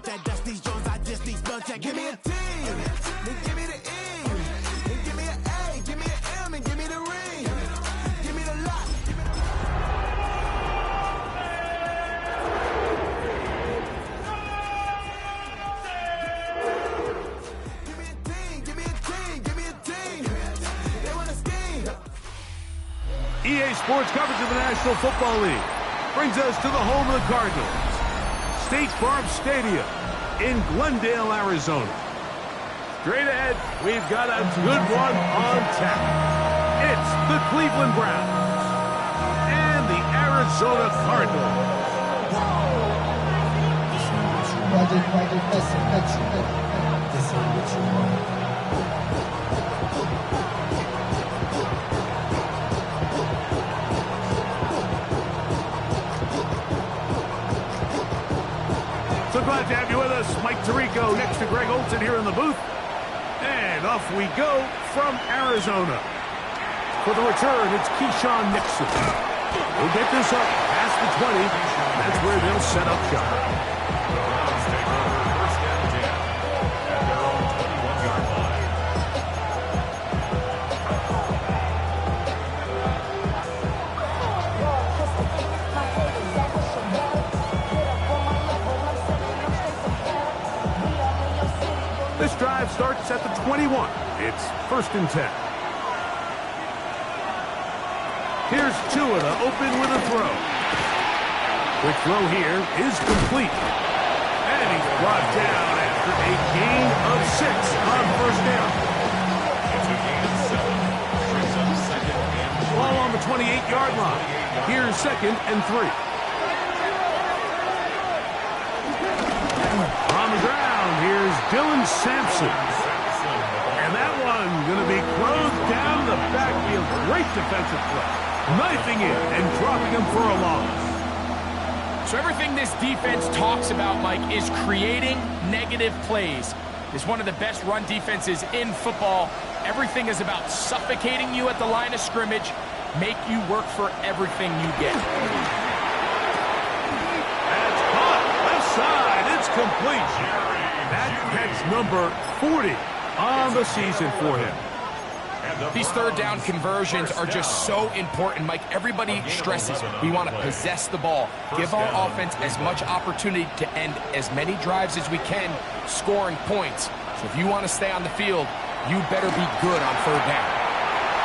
want that Dusty Jones, I just need blood check. Give me a T, then give me the E, then give me an A, give me an M, and give me the ring. Give me the lot. Give me a team, give me a team, give me a team. They want to scheme. EA Sports coverage of the National Football League brings us to the home of the Cardinals, State Farm Stadium in Glendale, Arizona. Straight ahead, we've got a good one on tap. It's the Cleveland Browns and the Arizona Cardinals. So glad to have you with us. Mike Tirico next to Greg Olson here in the booth. And off we go from Arizona. For the return, it's Keyshawn Nixon. We'll get this up past the 20. That's where they'll set up shop. This drive starts at the 21. It's 1st and 10. Here's Tua to open with a throw. Quick throw here is complete. And he's brought down after a gain of 6 on 1st down. Ball on the 28-yard line. Here's 2nd and 3. On the ground, here's Dylan Sampson. And that one going to be closed down the backfield. Great defensive play. Knifing in and dropping him for a loss. So everything this defense talks about, Mike, is creating negative plays. It's one of the best run defenses in football. Everything is about suffocating you at the line of scrimmage, make you work for everything you get. That's caught. Left side. It's complete. That catch number 40 on the season for him. These 3rd down conversions are just so important, Mike. Everybody stresses we want to possess the ball, give our offense as much opportunity to end as many drives as we can, scoring points. So if you want to stay on the field, you better be good on 3rd down.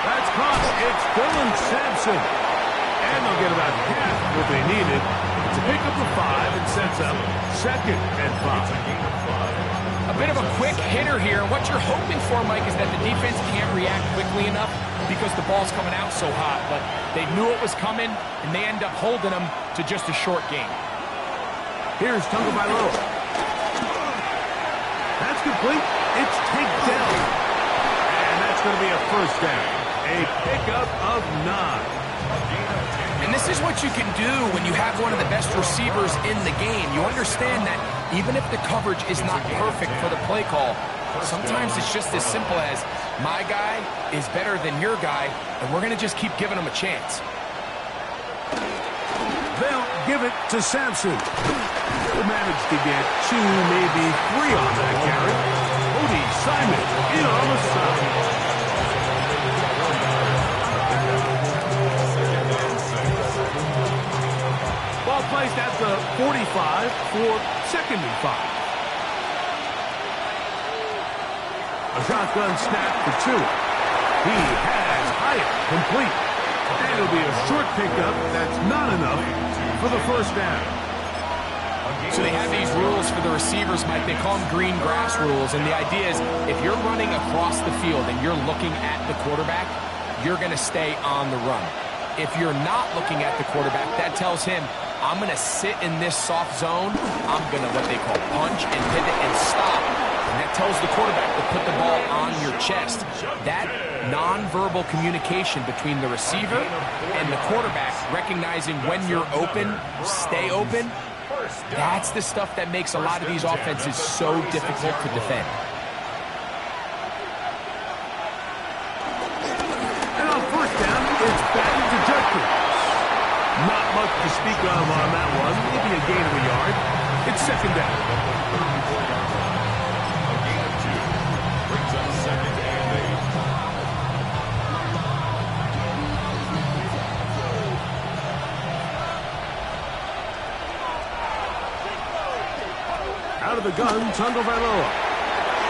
That's caught. It's Dylan Sampson. And they'll get about half what they needed to pick up the 5 and sets up 2nd and 5. A bit of a quick hitter here. What you're hoping for, Mike, is that the defense can't react quickly enough because the ball's coming out so hot. But they knew it was coming, and they end up holding them to just a short game. Here's Tagovailoa. That's complete. It's takedown. And that's going to be a 1st down. A pickup of 9. And this is what you can do when you have one of the best receivers in the game. You understand that even if the coverage is not perfect for the play call, sometimes it's just as simple as my guy is better than your guy, and we're going to just keep giving him a chance. They'll give it to Sampson. He'll manage to get 2, maybe 3 on that carry. Cody Simon in on the side. Ball placed at the 45 for 2nd and 5. A shotgun snap for Tua. He has Hyatt complete. And it'll be a short pickup that's not enough for the 1st down. So they have these rules for the receivers, Mike. They call them green grass rules. And the idea is if you're running across the field and you're looking at the quarterback, you're going to stay on the run. If you're not looking at the quarterback, that tells him, I'm going to sit in this soft zone. I'm going to what they call punch and pivot and stop. And that tells the quarterback to put the ball on your chest. That nonverbal communication between the receiver and the quarterback, recognizing when you're open, stay open, that's the stuff that makes a lot of these offenses so difficult to defend. And on 1st down, it's batting to Judkins. Not much to speak of on that one. Maybe a gain of a yard. It's 2nd down. Out of the gun, Tagovailoa.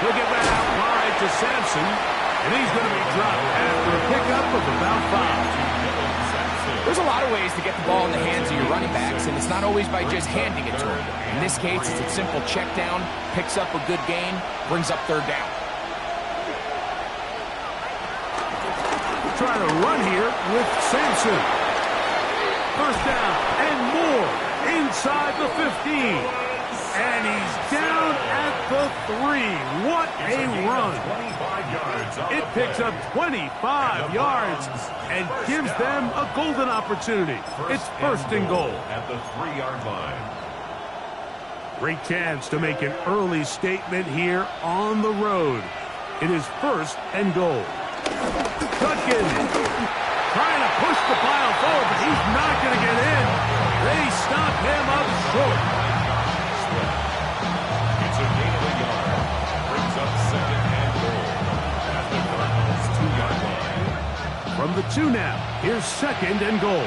He'll get that out wide to Sampson, and he's going to be dropped after a pickup of about 5. There's a lot of ways to get the ball in the hands of your running backs, and it's not always by just handing it to them. In this case, it's a simple check down, picks up a good gain, brings up 3rd down. Trying to run here with Sampson. 1st down and more inside the 15. And he's down at the 3. What a run. It picks up 25 yards and gives them a golden opportunity. It's 1st and goal. At the 3-yard line. Great chance to make an early statement here on the road. It is 1st and goal. Judkins trying to push the pile forward, but he's not going to get in. They stop him up short. It's a gain of a yard. Brings up 2nd and goal. At the Cardinals' 2-yard line. From the 2 now, here's 2nd and goal.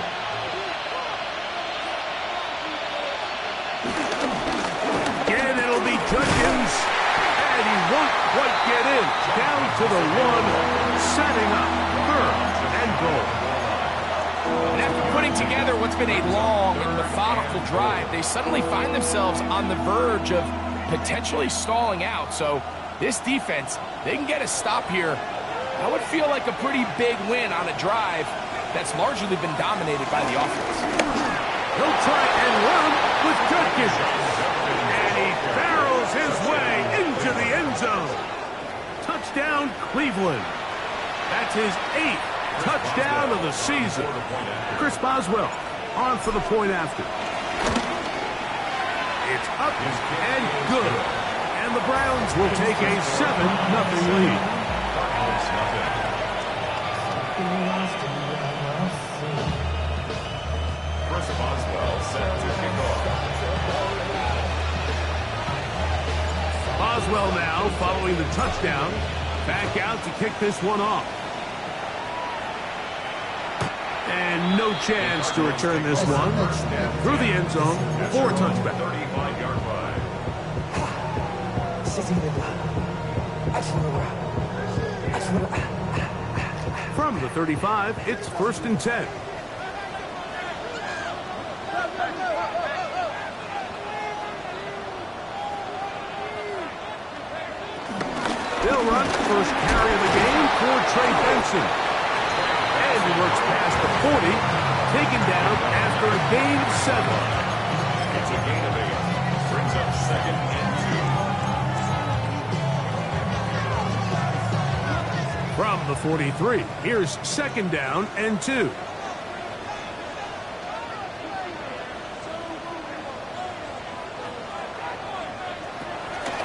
Again, it'll be Judkins. And he won't quite get in. Down to the 1, setting up 3rd and goal. And after putting together what's been a long and methodical drive, they suddenly find themselves on the verge of potentially stalling out. So this defense, they can get a stop here. That would feel like a pretty big win on a drive that's largely been dominated by the offense. He'll try and run with Judkins. And he barrels his way into the end zone. Touchdown, Cleveland. That's his 8th touchdown of the season. Chris Boswell on for the point after. It's up and good. And the Browns will take a 7-0 lead. Chris Boswell set to kick off. Boswell now following the touchdown. Back out to kick this one off. And no chance to return this one. Through the end zone for a touchback. 35-yard line. From the 35, it's 1st and 10. They'll run first carry of the game for Trey Benson. And he works past the 40, taken down after a gain of 7. It's a gain of 8. Brings up 2nd and 2. From the 43, here's 2nd down and 2.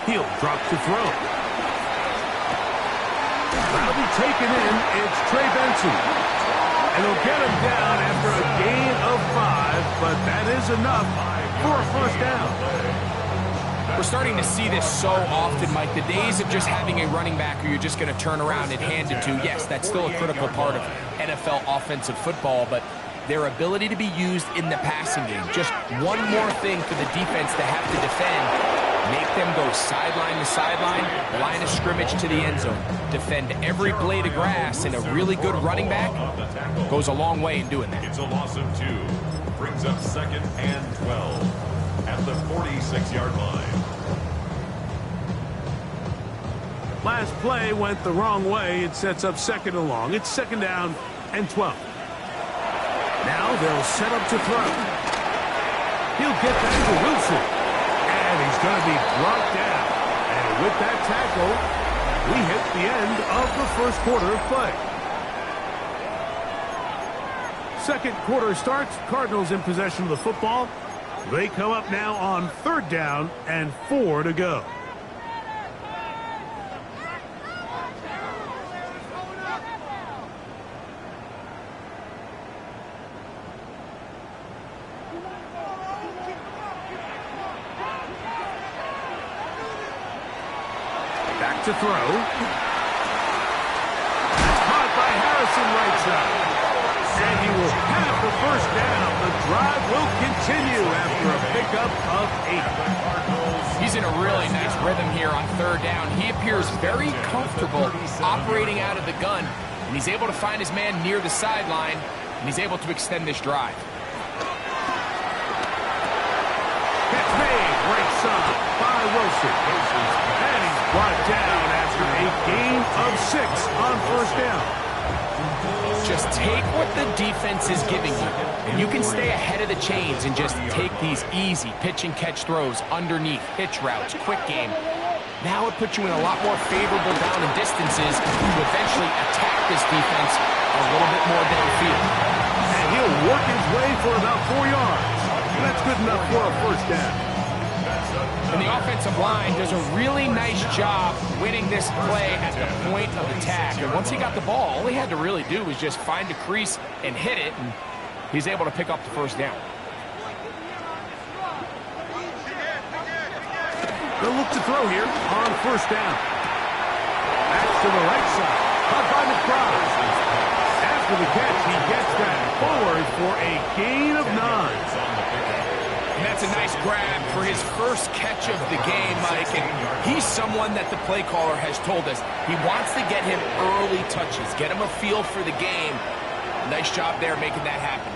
He'll drop to throw. That'll be taken in. It's Trey Benson. And he'll get him down after a gain of 5, but that is enough for a 1st down. We're starting to see this so often, Mike. The days of just having a running back who you're just going to turn around and hand it to, yes, that's still a critical part of NFL offensive football, but their ability to be used in the passing game, just one more thing for the defense to have to defend. Make them go sideline to sideline, line of scrimmage to the end zone. Defend every blade of grass, and a really good running back goes a long way in doing that. It's a loss of 2. Brings up 2nd and 12 at the 46-yard line. Last play went the wrong way. It sets up 2nd and long. It's 2nd down and 12. Now they'll set up to throw. He'll get that to Wilson. And he's going to be brought down. And with that tackle, we hit the end of the 1st quarter of play. 2nd quarter starts. Cardinals in possession of the football. They come up now on 3rd down and 4 to go. To throw. Caught by Harrison right side. And he will have the 1st down. The drive will continue after a pickup of 8. He's in in a really nice rhythm here on third down. He appears very comfortable operating out of the gun, and he's able to find his man near the sideline, and he's able to extend this drive. Catch made, right side by Wilson. And he's brought down after a gain of 6 on first down. Just take what the defense is giving you, and you can stay ahead of the chains and just take these easy pitch and catch throws underneath, hitch routes, quick game. Now it puts you in a lot more favorable down and distances to eventually attack this defense a little bit more downfield. And he'll work his way for about 4 yards. That's good enough for a first down. And the offensive line does a really nice job winning this play at the point of attack. And once he got the ball, all he had to really do was just find a crease and hit it, and he's able to pick up the first down. They'll look to throw here on first down. Back to the right side. Caught by McBride. After the catch, he gets that forward for a gain of 9. And that's a nice grab for his first catch of the game, Mike. And he's someone that the play caller has told us he wants to get him early touches, get him a feel for the game. Nice job there making that happen.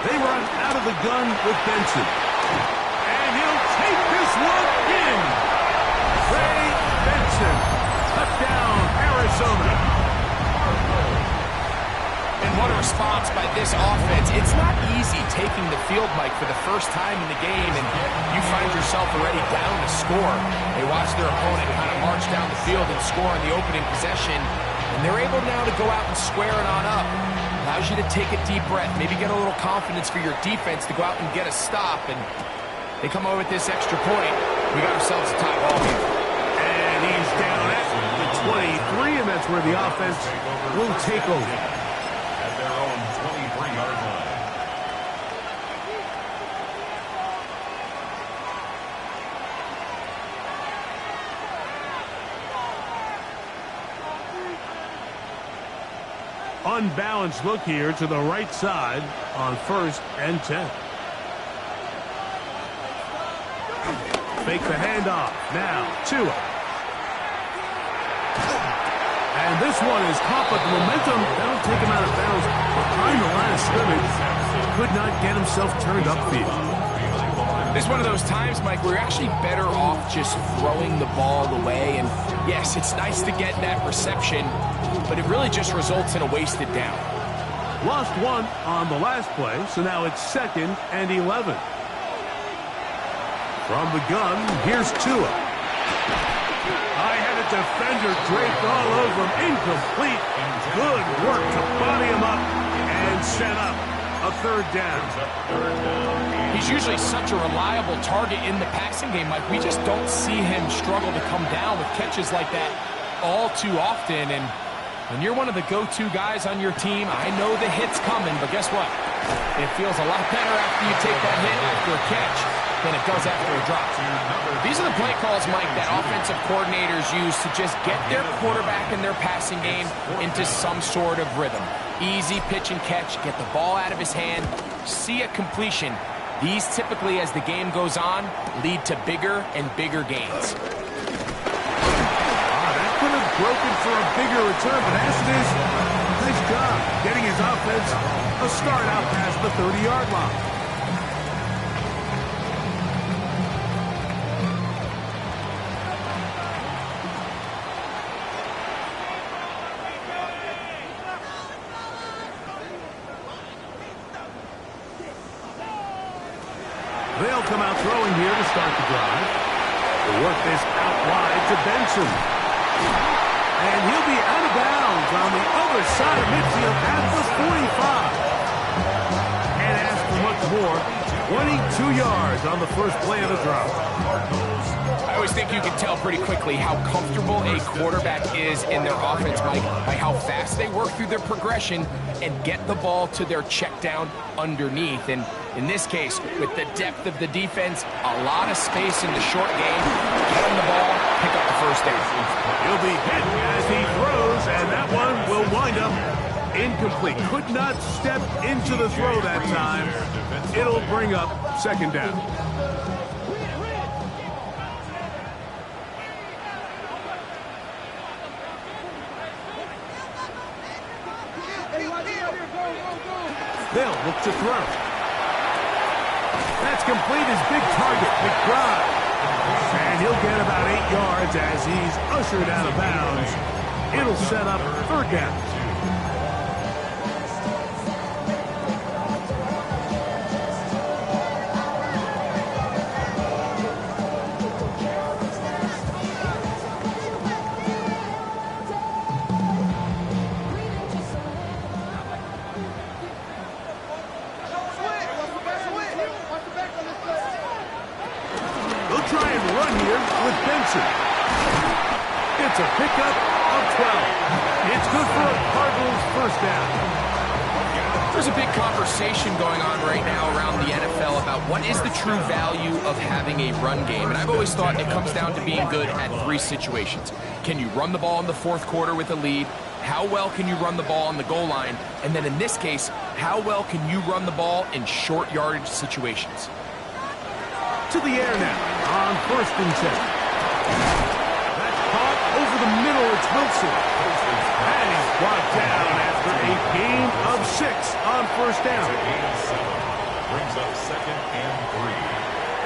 They run out of the gun with Benson. And he'll take this one in. Ray Benson. Touchdown, Arizona. And what a response by this offense. It's not easy taking the field, Mike, for the first time in the game, and you find yourself already down to score. They watch their opponent kind of march down the field and score on the opening possession, and they're able now to go out and square it on up. Allows you to take a deep breath, maybe get a little confidence for your defense to go out and get a stop, and they come over with this extra point. We got ourselves a tie ball here. And he's down at the 23, and that's where the offense will take over. At their own 23-yard line. Unbalanced look here to the right side on 1st and 10. Fake the handoff. Now, Tua. And this one is caught, but the momentum, that'll take him out of bounds behind the line of scrimmage. Could not get himself turned upfield. This is one of those times, Mike, where you're actually better off just throwing the ball away. And yes, it's nice to get that reception, but it really just results in a wasted down. Lost one on the last play, so now it's 2nd and 11. From the gun, here's Tua. I had a defender draped all over him, incomplete. Good work to body him up and set up a 3rd down. He's usually such a reliable target in the passing game, Mike. We just don't see him struggle to come down with catches like that all too often. And when you're one of the go-to guys on your team, I know the hit's coming, but guess what? It feels a lot better after you take that hit after a catch than it does after a drop. These are the play calls, Mike, that offensive coordinators use to just get their quarterback and their passing game into some sort of rhythm. Easy pitch and catch, get the ball out of his hand, see a completion. These typically, as the game goes on, lead to bigger and bigger gains. That could have broken for a bigger return, but as it is, nice job getting his offense a start out past the 30-yard line. They'll come out throwing here to start the drive. They'll work this out wide to Benson. And he'll be out of bounds on the other side of midfield at the 45. And ask for much more. 22 yards on the first play of the drive. I always think you can tell pretty quickly how comfortable a quarterback is in their offense, Mike, by how fast they work through their progression and get the ball to their check down underneath. And in this case, with the depth of the defense, a lot of space in the short game, get him the ball, pick up the first down. He'll be hit as he throws, and that one will wind up Incomplete. Could not step into the throw that time. It'll bring up second down. They'll look to throw. That's complete. His big target, McBride. And he'll get about 8 yards as he's ushered out of bounds. It'll set up third down. It's a pickup of 12. It's good for a Cardinals first down. There's a big conversation going on right now around the NFL about what is the true value of having a run game. And I've always thought it comes down to being good at 3 situations. Can you run the ball in the 4th quarter with a lead? How well can you run the ball on the goal line? And then in this case, how well can you run the ball in short yardage situations? To the air now on 1st and 10. Over the middle, it's Wilson. And he's brought down after a gain of 6 on first down. Gain of 7 brings up 2nd and 3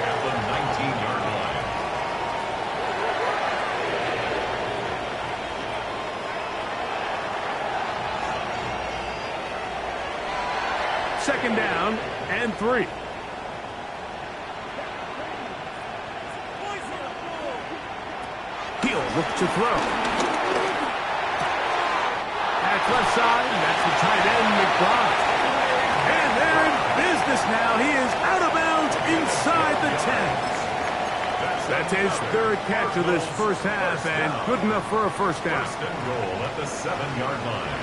at the 19-yard line. Second down and 3. Look to throw. That's left side. That's the tight end, McBride. And they're in business now. He is out of bounds inside the 10. That's his 3rd catch of this first half, and good enough for a first down. First and goal at the 7-yard line.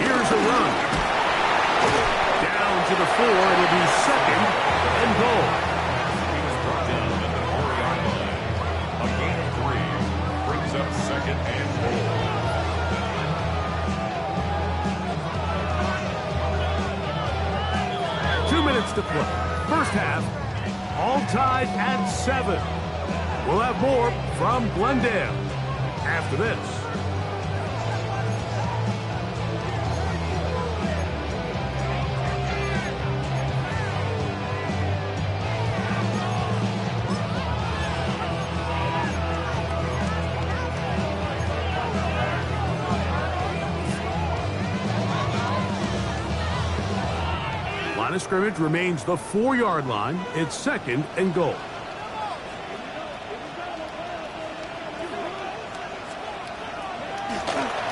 Here's a run. To the 4, it'll be 2nd and goal. He was brought down at the 4-yard line. A gain of 3 brings up 2nd and goal. 2 minutes to play. First half, all tied at 7. We'll have more from Glendale after this. Line of scrimmage remains the 4-yard line. It's 2nd and goal.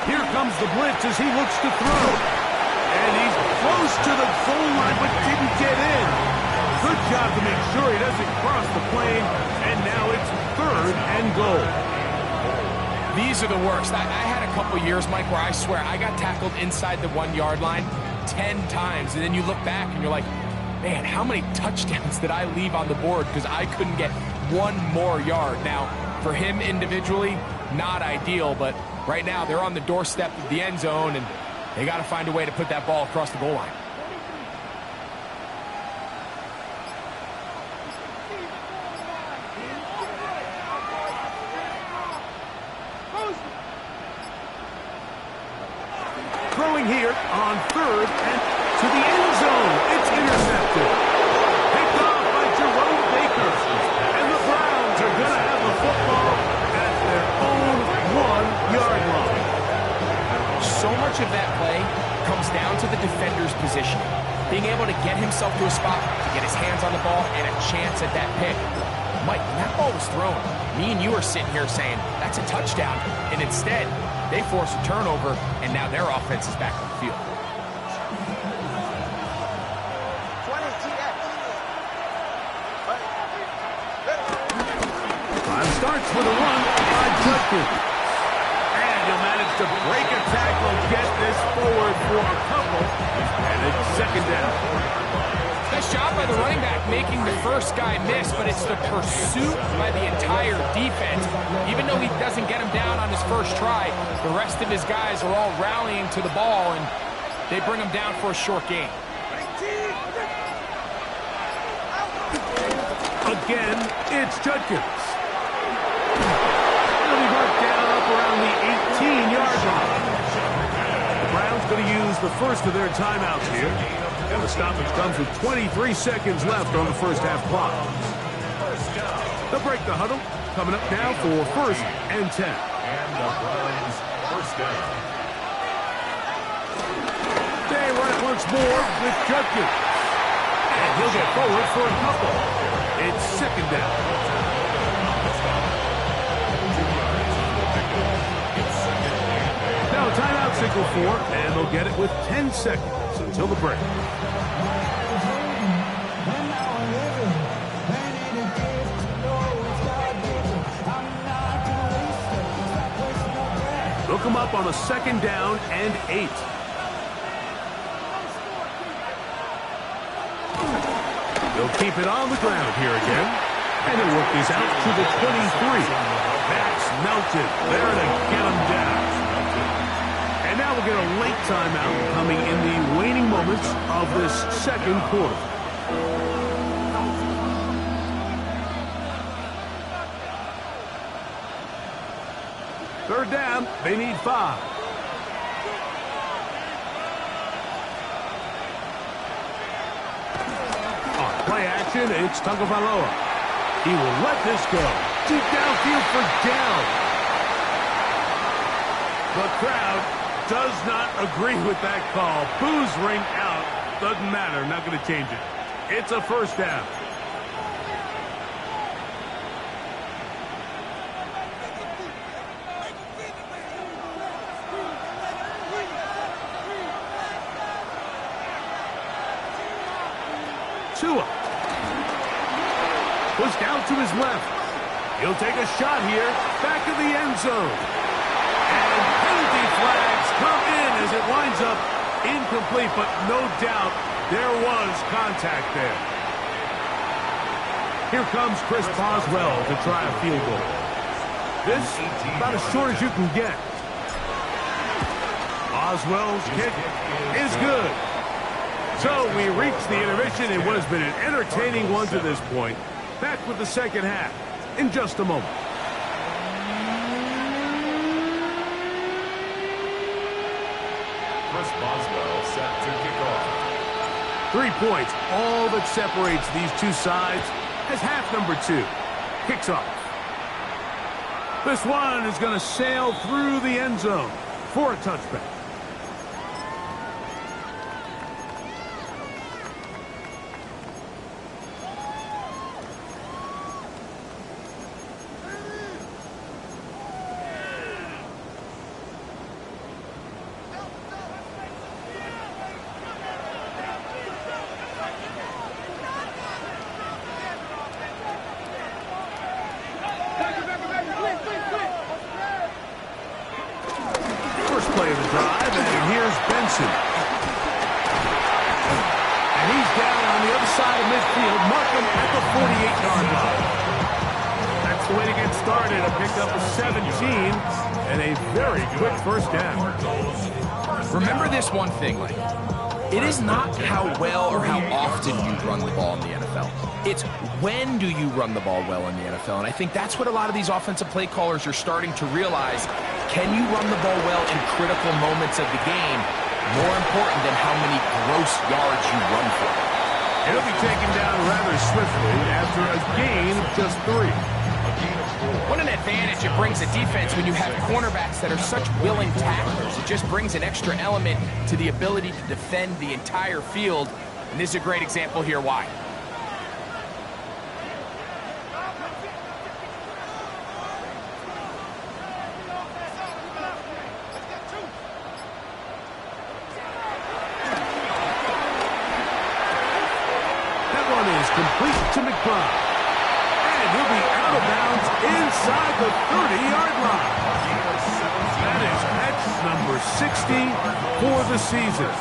Here comes the blitz as he looks to throw. And he's close to the goal line but didn't get in. Good job to make sure he doesn't cross the plane. And now it's 3rd and goal. These are the worst. I had a couple years, Mike, where I swear I got tackled inside the 1-yard line 10 times, and then you look back and you're like, man, how many touchdowns did I leave on the board because I couldn't get 1 more yard? Now, for him individually, not ideal, but right now they're on the doorstep of the end zone, and they got to find a way to put that ball across the goal line. Throwing here on 3rd and to the end zone. It's intercepted. Picked off by Jerome Baker. And the Browns are going to have the football at their own 1-yard line. So much of that play comes down to the defender's positioning. Being able to get himself to a spot, to get his hands on the ball, and a chance at that pick. Mike, when that ball was thrown, me and you are sitting here saying, that's a touchdown. And instead, they force a turnover, and now their offense is back on the field. Time starts with a run by Judkins. And he'll manage to break a tackle, get this forward for a couple, and it's 2nd down. Nice job by the running back making the first guy miss, but it's the pursuit by the entire defense. Even though he doesn't get him down on his first try, the rest of his guys are all rallying to the ball, and they bring him down for a short gain. Again, it's Judkins. He'll be marked down up around the 18-yard line. The Browns going to use the first of their timeouts here. And the stoppage comes with 23 seconds left on the first half clock. They'll break the huddle. Coming up now for 1st and 10. And the Browns first down. They run it once more with Judkins. And he'll get forward for a couple. It's 2nd down. Now timeout signal for, and they'll get it with 10 seconds until the break. They'll come up on a 2nd down and 8. They'll keep it on the ground here again. And they'll work these out to the 23. That's melted. There to get them down. And now we'll get a late timeout coming in the waning moments of this 2nd quarter. Third down, they need 5. On play action, it's Tagovailoa. He will let this go. Deep downfield for down. The crowd does not agree with that call. Boos ring out. Doesn't matter. Not going to change it. It's a 1st down. Tua. Pushed out to his left. He'll take a shot here. Back of the end zone. And penalty flags come in as it winds up incomplete, but no doubt there was contact there. Here comes Chris Boswell to try a field goal. This about as short as you can get. Boswell's kick is good. So we reach the intermission in what has been an entertaining one to this point. Back with the 2nd half in just a moment. Chris Boswell set to kick off. 3 points, all that separates these two sides as half number 2 kicks off. This one is going to sail through the end zone for a touchback. Play of the drive, and here's Benson. And he's down on the other side of midfield. Mark him at the 48-yard line. That's the way to get started. A pickup of 17 and a very quick 1st down. Remember this one thing, Mike. It is not how well or how often you run the ball in the NFL. It's when do you run the ball well in the NFL. And I think that's what a lot of these offensive play callers are starting to realize. Can you run the ball well in critical moments of the game? More important than how many gross yards you run for. It'll be taken down rather swiftly after a gain of just 3. What an advantage it brings a defense when you have cornerbacks that are such willing tacklers. It just brings an extra element to the ability to defend the entire field. And this is a great example here why. Complete to McBride. And he'll be out of bounds inside the 30-yard line. That is catch number 60 for the season.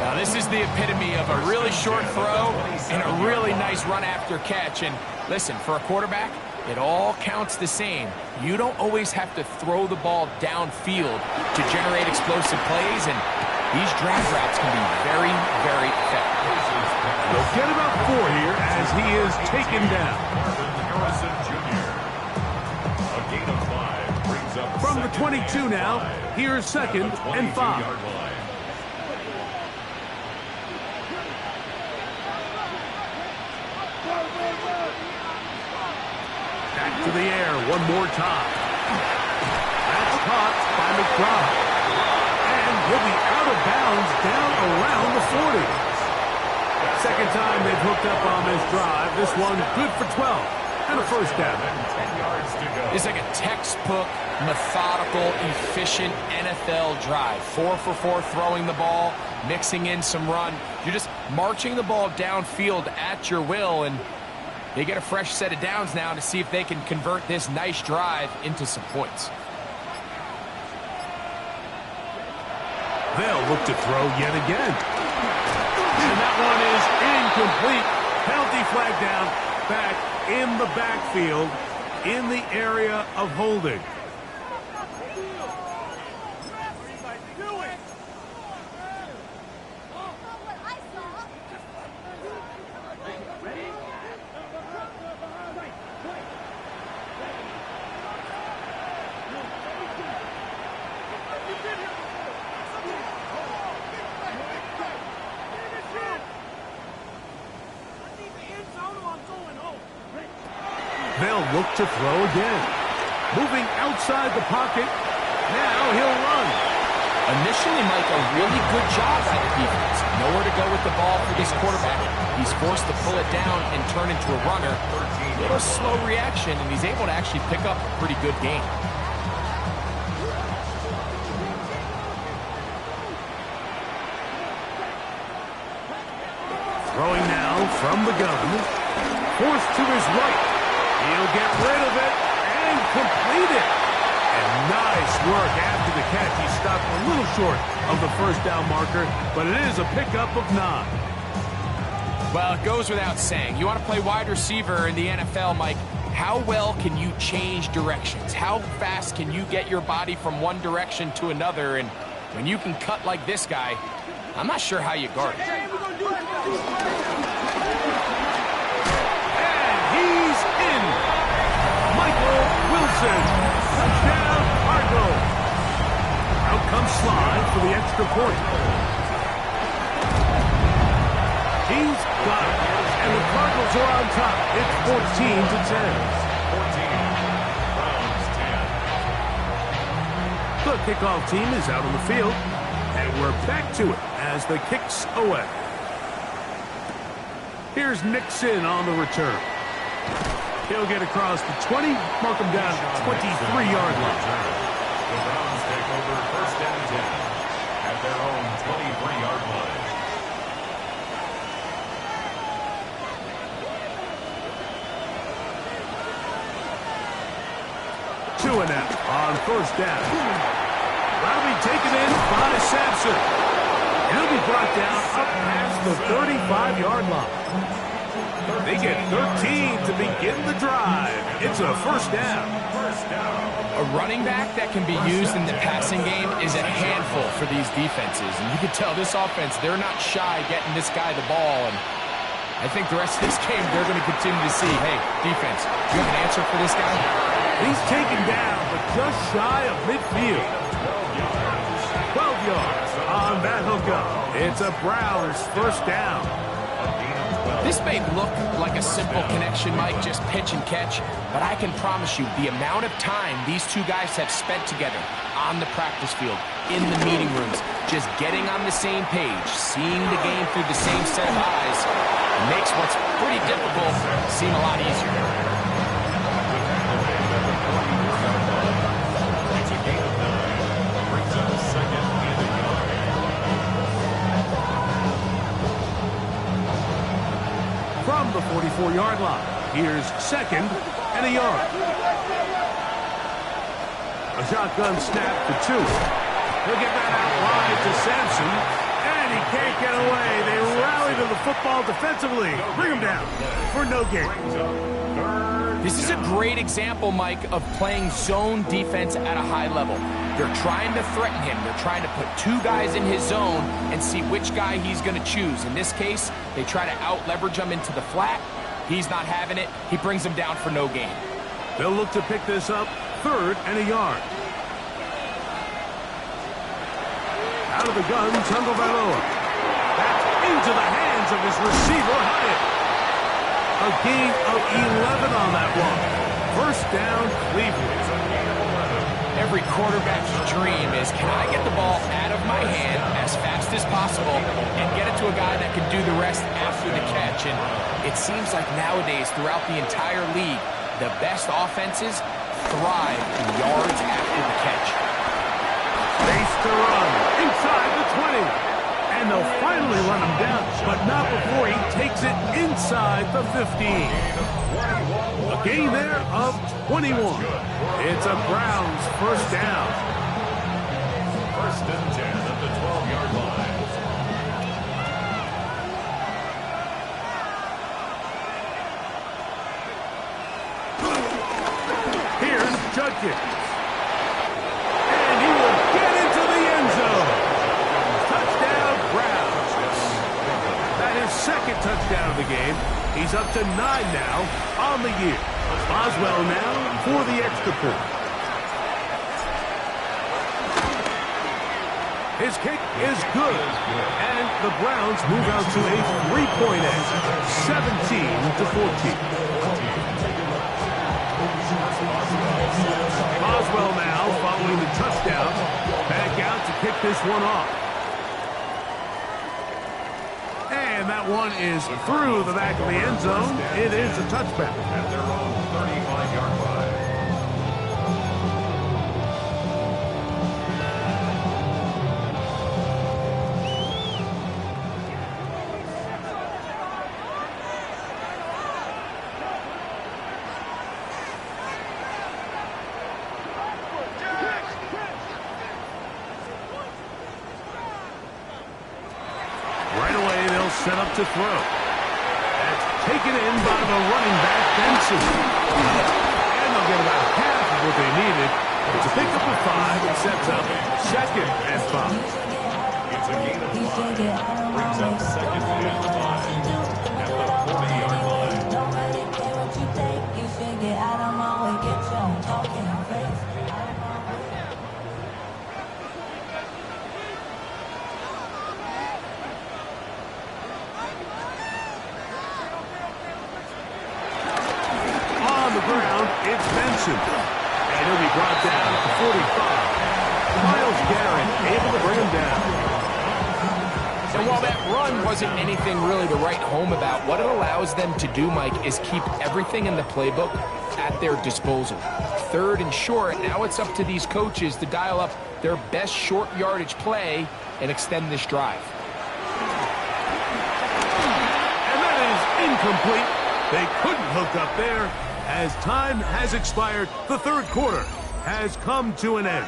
Now this is the epitome of a really short throw and a really nice run after catch. And listen, for a quarterback, it all counts the same. You don't always have to throw the ball downfield to generate explosive plays, and these drag routes can be very, very effective. They'll get about 4 here as he is taken down. From the 22 now, here's 2nd and 5. Back to the air one more time. That's caught by McBride. And he'll be out of bounds down around the 40. Second time they've hooked up on this drive. This one good for 12 and a first down. It's like a textbook, methodical, efficient NFL drive. 4 for 4 throwing the ball, mixing in some run. You're just marching the ball downfield at your will, and they get a fresh set of downs now to see if they can convert this nice drive into some points. They'll look to throw yet again. And that one is incomplete. Penalty flag down, back in the backfield, in the area of holding. They'll look to throw again. Moving outside the pocket. Now he'll run. Initially, Mike, a really good job by the defense. Nowhere to go with the ball for this quarterback. He's forced to pull it down and turn into a runner. A little slow reaction, and he's able to actually pick up a pretty good game. Throwing now from the gun. Forced to his right. He'll get rid of it and complete it. And nice work after the catch. He stopped a little short of the first down marker, but it is a pickup of 9. Well, it goes without saying. You want to play wide receiver in the NFL, Mike, how well can you change directions? How fast can you get your body from one direction to another? And when you can cut like this guy, I'm not sure how you guard it. He's in. Michael Wilson. Touchdown, Cardinals. Out comes Slide for the extra point. He's got it. And the Cardinals are on top. It's 14-10. 14. Browns 10. The kickoff team is out on the field. And we're back to it as the kick's away. Here's Nixon on the return. He'll get across the 20, mark him down at the 23-yard line. The Browns take over 1st and 10 at their own 23-yard line. Two and out on 1st down. That'll be taken in by Sampson. He'll be brought down up past the 35-yard line. They get 13 to begin the drive. It's a 1st down. A running back that can be used in the passing game is a handful for these defenses. And you can tell this offense, they're not shy getting this guy the ball. And I think the rest of this game, they're going to continue to see, hey, defense, do you have an answer for this guy? He's taken down, but just shy of midfield. 12 yards on that hookup. It's a Browns 1st down. This may look like a simple connection, Mike, just pitch and catch, but I can promise you the amount of time these two guys have spent together on the practice field, in the meeting rooms, just getting on the same page, seeing the game through the same set of eyes, makes what's pretty difficult seem a lot easier. From the 44-yard line, here's 2nd and a yard. A shotgun snap to 2. He'll get that out wide to Sampson, and And he can't get away. They rally to the football defensively. Bring him down for no gain. This is a great example, Mike, of playing zone defense at a high level. They're trying to threaten him. They're trying to put two guys in his zone and see which guy he's going to choose. In this case, they try to out-leverage him into the flat. He's not having it. He brings him down for no gain. They'll look to pick this up, 3rd and a yard. Out of the gun, Tagovailoa. That's into the hands of his receiver, Hyatt. A gain of 11 on that one. 1st down, Cleveland. Every quarterback's dream is, can I get the ball out of my hand as fast as possible and get it to a guy that can do the rest after the catch? And it seems like nowadays, throughout the entire league, the best offenses thrive in yards after the catch. Face to run inside the 20. And they'll finally run him down, but not before he takes it inside the 15. A gain there of 21. It's a Browns 1st down. 1st and 10 at the 12-yard line. Here's Judkins. And he will get into the end zone. Touchdown, Browns. That is 2nd touchdown of the game. He's up to 9 now on the year. Boswell now for the extra point. His kick is good. And the Browns move out to a 3-point edge. 17-14. Boswell now following the touchdown. Back out to kick this one off. And that one is through the back of the end zone. It is a touchback. At their own 35-yard line. Set up to throw. That's taken in by the running back, Benson. And they'll get about half of what they needed. It's a pickup of 5. It sets up 2nd and 5. It's a gain of 5. Brings up 2nd and 5 at the 40-yard line. It's Benson. And he'll be brought down at the 45. Myles Garrett able to bring him down. And while that run wasn't anything really to write home about, what it allows them to do, Mike, is keep everything in the playbook at their disposal. 3rd and short, now it's up to these coaches to dial up their best short yardage play and extend this drive. And that is incomplete. They couldn't hook up there. As time has expired, the 3rd quarter has come to an end.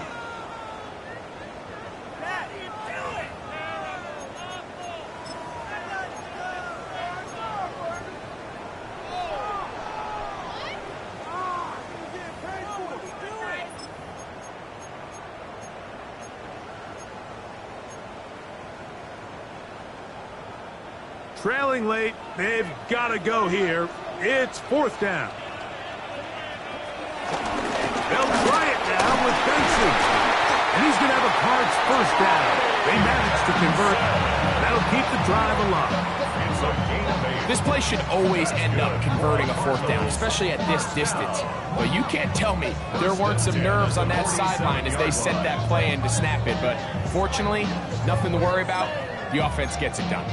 Trailing late, they've got to go here. It's 4th down. They'll try it now with Benson. And he's going to have a Cards 1st down. They managed to convert. That'll keep the drive alive. This play should always end up converting a 4th down, especially at this distance. But you can't tell me there weren't some nerves on that sideline as they set that play in to snap it. But fortunately, nothing to worry about. The offense gets it done.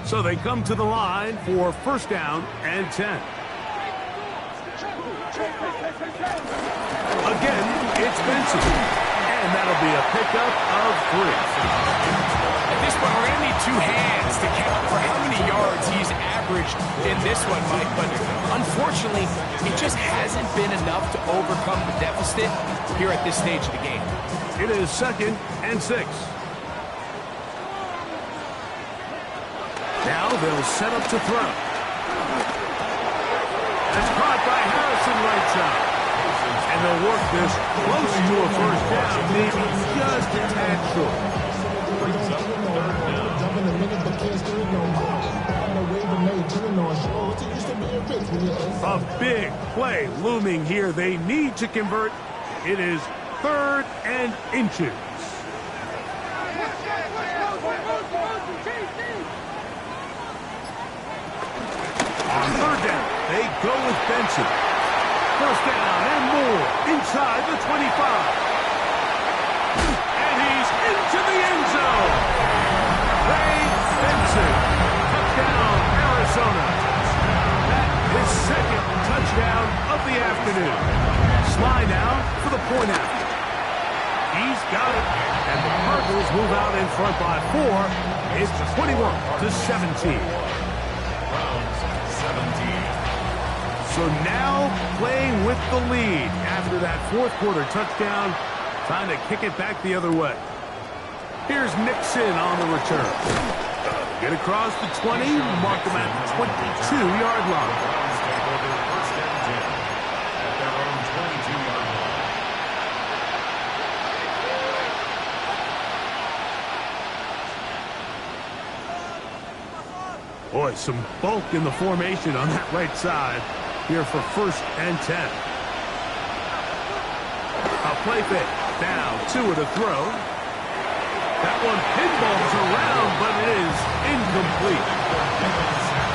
So they come to the line for 1st down and 10. Again, it's Benson. And that'll be a pickup of 3. At this point, we're going to need 2 hands to count for how many yards he's averaging leveraged in this one, Mike, but unfortunately, it just hasn't been enough to overcome the deficit here at this stage of the game. It is 2nd and 6. Now they'll set up to throw. It's caught by Harrison right side. And they'll work this close to a first down, maybe just a tad short. A big play looming here. They need to convert. It is 3rd and inches. On 3rd down, they go with Benson. First down and more inside the 25. And he's into the end zone. Ray Benson. Touchdown, Arizona. That is 2nd touchdown of the afternoon. Sly now for the point after. He's got it. And the Cardinals move out in front by 4. It's 21-17. So now playing with the lead after that 4th quarter touchdown, trying to kick it back the other way. Here's Nixon on the return. Get across the 20, mark them at the 22-yard line. Boy, some bulk in the formation on that right side. Here for 1st and 10. A play fake. Down 2 to throw. That one pinballs around, but it is incomplete.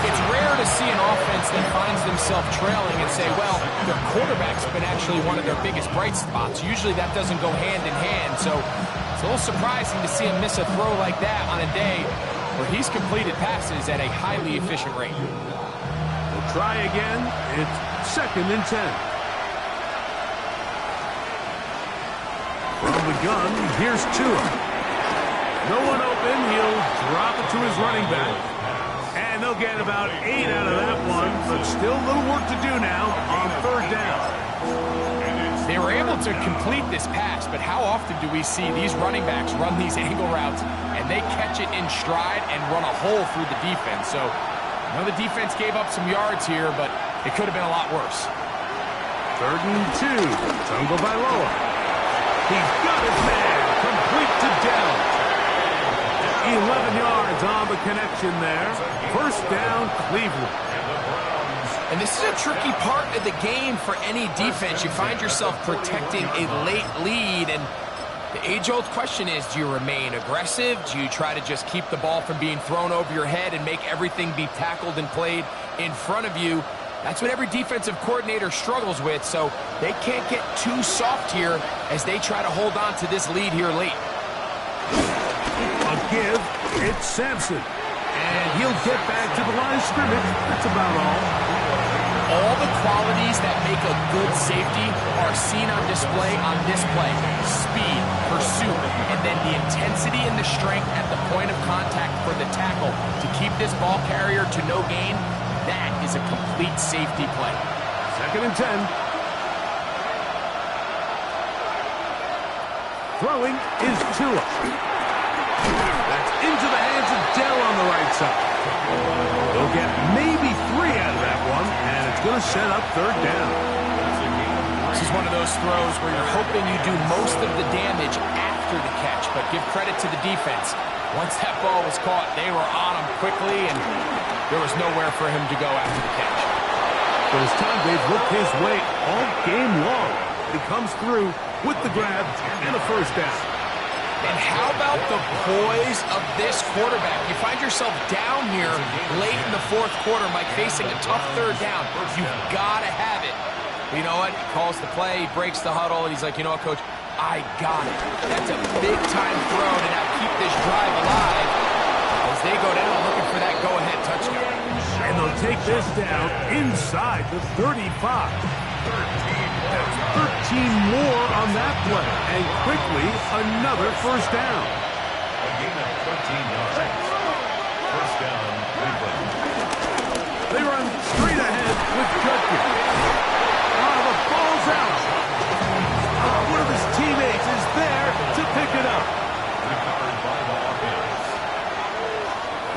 It's rare to see an offense that finds themselves trailing and say, well, their quarterback's been actually one of their biggest bright spots. Usually that doesn't go hand in hand, so it's a little surprising to see him miss a throw like that on a day where he's completed passes at a highly efficient rate. Try again. It's 2nd and 10. From the gun, here's Tua. No one open. He'll drop it to his running back. And they'll get about 8 out of that one, but still a little work to do now on 3rd down. They were able to complete this pass, but how often do we see these running backs run these angle routes and they catch it in stride and run a hole through the defense? So I know the defense gave up some yards here, but it could have been a lot worse. 3rd and 2. Tungo Bailoa. He's got his man. Complete to Dell. 11 yards on the connection there. First down, Cleveland. And this is a tricky part of the game for any defense. You find yourself protecting a late lead, and the age-old question is, do you remain aggressive? Do you try to just keep the ball from being thrown over your head and make everything be tackled and played in front of you? That's what every defensive coordinator struggles with, so they can't get too soft here as they try to hold on to this lead here late. A give, it's Sampson. And he'll get back to the line of scrimmage. That's about all. All the qualities that make a good safety are seen on display on this play. Speed, pursuit, and then the intensity and the strength at the point of contact for the tackle to keep this ball carrier to no gain. That is a complete safety play. 2nd and 10. Throwing is Tua. That's into the hands of Dell on the right side. They'll get maybe 3 out of that one, and it's going to set up 3rd down. This is one of those throws where you're hoping you do most of the damage after the catch, but give credit to the defense. Once that ball was caught, they were on him quickly, and there was nowhere for him to go after the catch. This time they've looked his way all game long. He comes through with the grab and a first down. And how about the poise of this quarterback? You find yourself down here late in the 4th quarter, Mike, facing a tough 3rd down. You've got to have it. You know what? He calls the play, he breaks the huddle, and he's like, you know what, Coach? I got it. That's a big-time throw to now keep this drive alive as they go down looking for that go-ahead touchdown. And they'll take this down inside the 35. 13 more on that play, and quickly another first down. A gain of 13 yards. First down, Cleveland.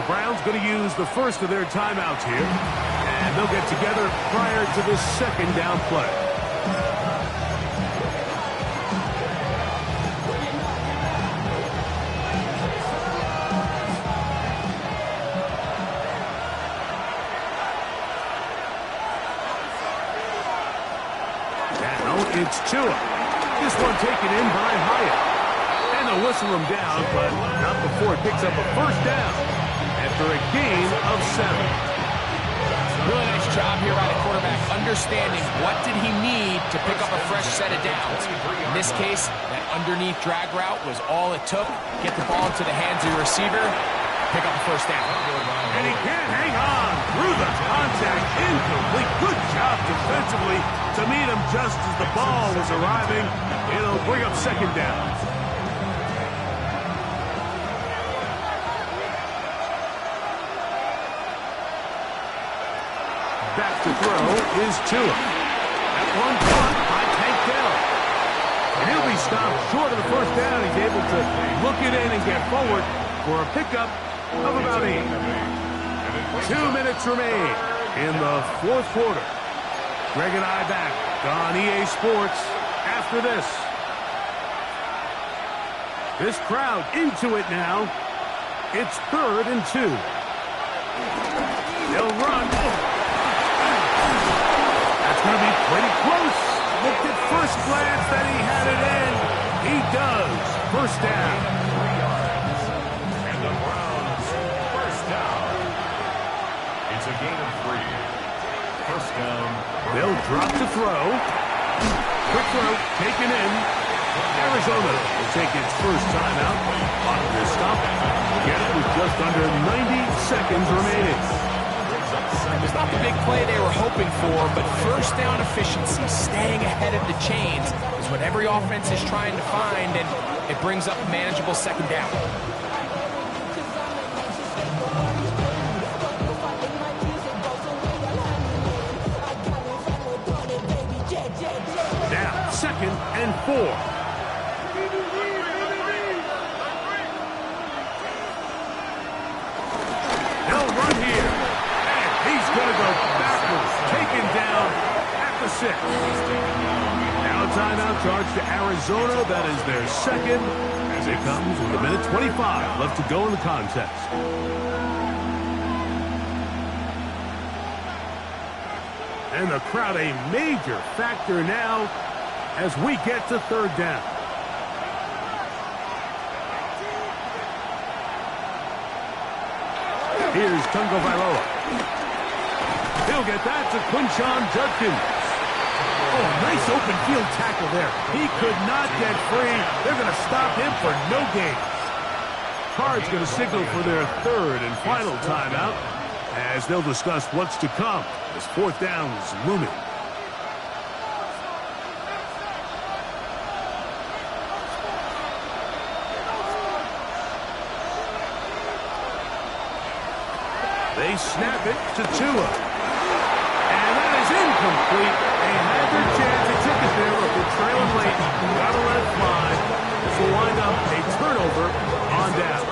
The Browns going to use the first of their timeouts here, and they'll get together prior to the second down play. Now it's Tua. This one taken in by Hyatt. And they'll whistle him down, but not before it picks up a first down after a gain of 7. Really nice job here by the quarterback, understanding what did he need to pick up a fresh set of downs. In this case, that underneath drag route was all it took. Get the ball into the hands of your receiver, pick up a first down. And he can't hang on through the contact. Incomplete. Good job defensively to meet him just as the ball was arriving. It'll bring up second down. Back to throw is Tua. That one caught by Tank Dell. And he'll be stopped short of the first down. He's able to look it in and get forward for a pickup of about 8. 2 minutes remain in the fourth quarter. Greg and I back on EA Sports after this. This crowd into it now. It's 3rd and 2. They'll run. That's going to be pretty close. Looked at first glance that he had it in. He does. First down. And the Browns, first down. It's a gain of 3. First down. They'll drop the throw. Quick throw taken in. Arizona will take its first timeout on this stop. Get it with just under 90 seconds remaining. It was not the big play they were hoping for, but first down efficiency, staying ahead of the chains, is what every offense is trying to find, and it brings up a manageable second down. Now, 2nd and 4. They'll run here. And he's going to go backwards. Taken down at the 6. Now a timeout charge to Arizona. That is their second. As it comes with a minute 25 left to go in the contest. And the crowd a major factor now as we get to 3rd down. Here's Tungo Vailoa. He'll get that to Quinshon Judkins. Oh, nice open field tackle there. He could not get free. They're going to stop him for no gain. Card's going to signal for their 3rd and final timeout as they'll discuss what's to come as 4th down is looming. They snap it to Tua. And that is incomplete. They had their chance. They took it there. Look, they're trailing late. Got to let it fly. This will wind up a turnover on down.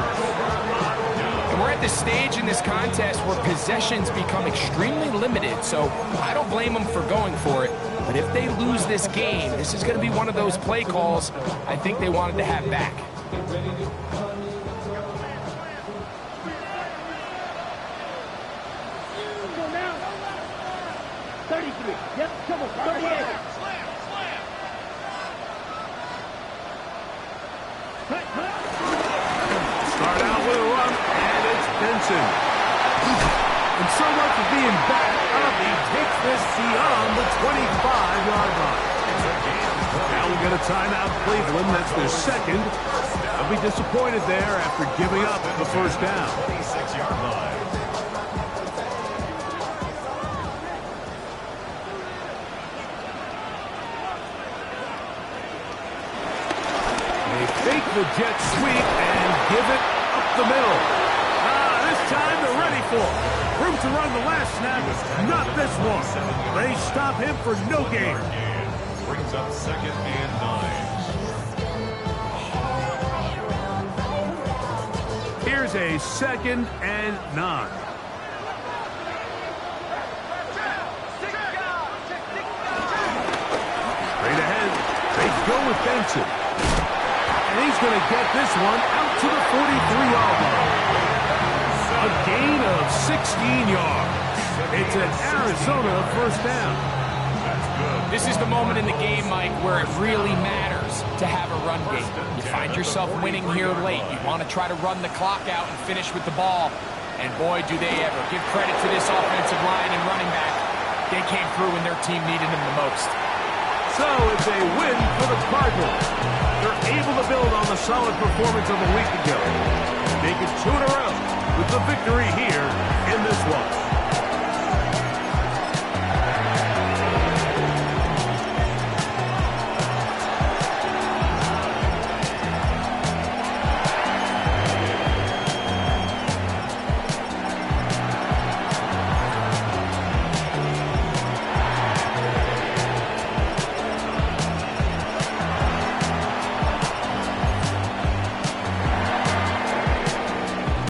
And we're at the stage in this contest where possessions become extremely limited, so I don't blame them for going for it. But if they lose this game, this is going to be one of those play calls I think they wanted to have back. Start out with a run, and it's Benson. And so much for being back up, he takes this beyond the 25-yard line. Now we'll get a timeout, Cleveland. That's their second. They'll be disappointed there after giving up the first down. 26-yard line. Fake the jet sweep and give it up the middle. This time they're ready for it. Room to run the last snap. Not this one. They stop him for no gain. Brings up 2nd and 9. Here's a 2nd and 9. Straight ahead, they go with Benson. And he's going to get this one out to the 43-yard line. A gain of 16 yards. It's an Arizona first down. This is the moment in the game, Mike, where it really matters to have a run game. You find yourself winning here late. You want to try to run the clock out and finish with the ball. And boy, do they ever. Give credit to this offensive line and running back. They came through when their team needed them the most. So it's a win for the Cardinals. They're able to build on the solid performance of a week ago. Make it 2 in a row with the victory here in this one.